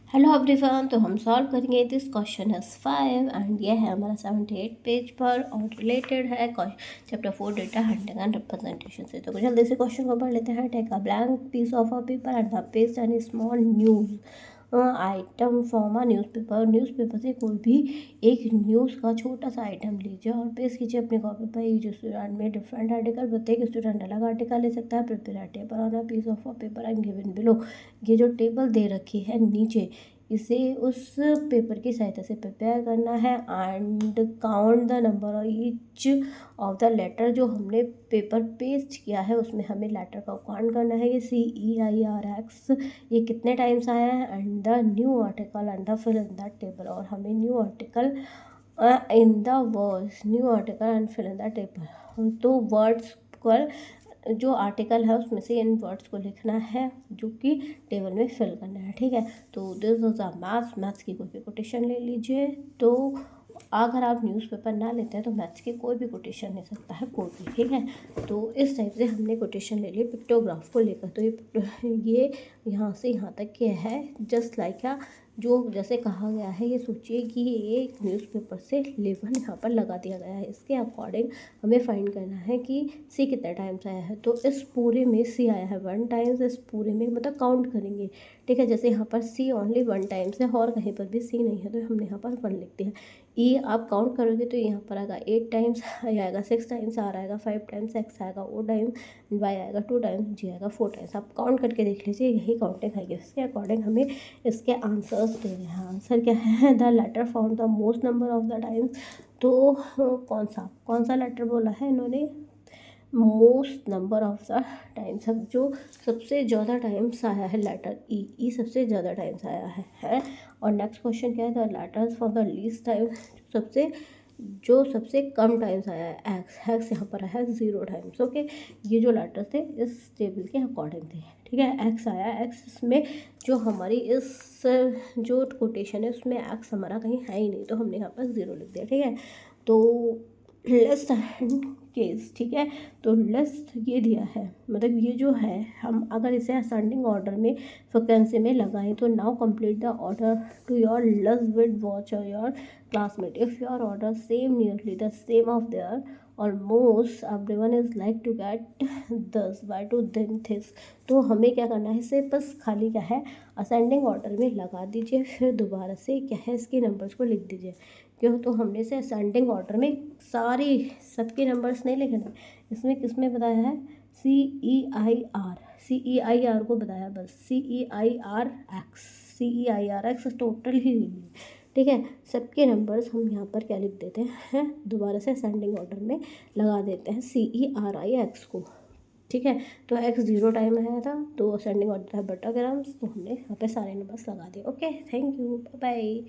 Hello everyone, तो हम solve करेंगे दिस क्वेश्चन इज 5 एंड ये है हमारा 78 पेज पर और रिलेटेड है chapter 4 data handling and representation से। तो जल्दी से क्वेश्चन को पढ़ लेते हैं। Take a blank piece of a paper and the paste and small news item from a newspaper. Newspaper से कोई भी एक न्यूज़ का छोटा सा आइटम लीजिए और पेस्ट कीजिए अपने कॉपी पर। ईच स्टूडेंट में डिफरेंट आर्टिकल, प्रत्येक स्टूडेंट अलग आर्टिकल ले सकता है। Prepare a table on a piece of a paper and given below. ये जो टेबल दे रखी है नीचे, इसे उस पेपर की सहायता से प्रिपेयर करना है एंड काउंट द नंबर और ईच ऑफ द लेटर। जो हमने पेपर पेस्ट किया है उसमें हमें लेटर का काउंट करना है। ये CEIRX ये कितने टाइम्स आया है and the new article and the fill in the table. और हमें new article in the words, new article and fill in the table. तो वर्ड्स पर जो आर्टिकल है उसमें से इन वर्ड्स को लिखना है जो कि टेबल में फिल करना है। ठीक है, तो दिस इज अ मैथ्स की कोई भी कोटेशन ले लीजिए। तो अगर आप न्यूज़पेपर ना लेते हैं तो मैथ्स की कोई भी कोटेशन ले सकता है कोई भी। ठीक है, तो इस टाइप से हमने कोटेशन ले ली पिक्टोग्राफ को लेकर। तो ये यहाँ से यहाँ तक के है जस्ट लाइक जो जैसे कहा गया है। ये सोचिए कि ये एक न्यूज़पेपर से लेबल यहाँ पर लगा दिया गया है। इसके अकॉर्डिंग हमें फाइंड करना है कि सी कितने टाइम्स आया है। तो इस पूरे में सी आया है 1 टाइम्स। इस पूरे में मतलब काउंट करेंगे। ठीक है, जैसे यहाँ पर सी ओनली 1 टाइम्स है और कहीं पर भी सी नहीं है तो हमने यहाँ पर 1 लिखते हैं। ई आप काउंट करोगे तो यहाँ पर आएगा 8 टाइम्स, आएगा 6 टाइम्स, आर आएगा 5 टाइम्स, एक्स आएगा ओ टाइम्स, वाई आएगा 2 टाइम्स, जी आएगा 4 टाइम्स। आप काउंट करके देख लीजिए, यही काउंटिंग आएगी। इसके अकॉर्डिंग हमें इसके आंसर्स दे रहे हैं। आंसर क्या है? The letter found the most number of the times. तो कौन सा लेटर बोला है इन्होंने? Most number of the times. अब जो सबसे ज़्यादा टाइम्स आया है लेटर ई सबसे ज़्यादा टाइम्स आया है। और नेक्स्ट क्वेश्चन क्या है? The letters for the least time. सबसे कम टाइम्स आया है एक्स यहाँ पर है 0 टाइम्स। ओके, ये जो लेटर थे इस टेबल के अकॉर्डिंग थे। ठीक है, एक्स आया, एक्स में जो हमारी इस जो कोटेशन है उसमें एक्स हमारा कहीं है ही नहीं तो हमने यहाँ पर 0 लिख दिया। ठीक है, तो लेस केस। ठीक है, तो लेस ये दिया है, मतलब ये जो है हम अगर इसे असेंडिंग ऑर्डर में फ्रिक्वेंसी में लगाएं तो now complete the order to your less with watch और your classmate. If your order same nearly the same of their almost everyone is like to get this why to then this। तो हमें क्या करना है, इसे बस खाली क्या है असेंडिंग ऑर्डर में लगा दीजिए। फिर दोबारा से क्या है इसके नंबर्स को लिख दीजिए। क्यों? तो हमने इसे असेंडिंग ऑर्डर में सारी सबके नंबर्स नहीं लिखने। इसमें किसमें बताया है? CEIR को बताया, बस CEIRX टोटल ही। ठीक है, सबके नंबर्स हम यहाँ पर क्या लिख देते हैं, दोबारा से असेंडिंग ऑर्डर में लगा देते हैं CERIX को। ठीक है, तो एक्स 0 टाइम आया था तो असेंडिंग ऑर्डर था बटाग्राम्स, तो हमने यहाँ पे सारे नंबर्स लगा दिए। Okay, thank you, bye bye.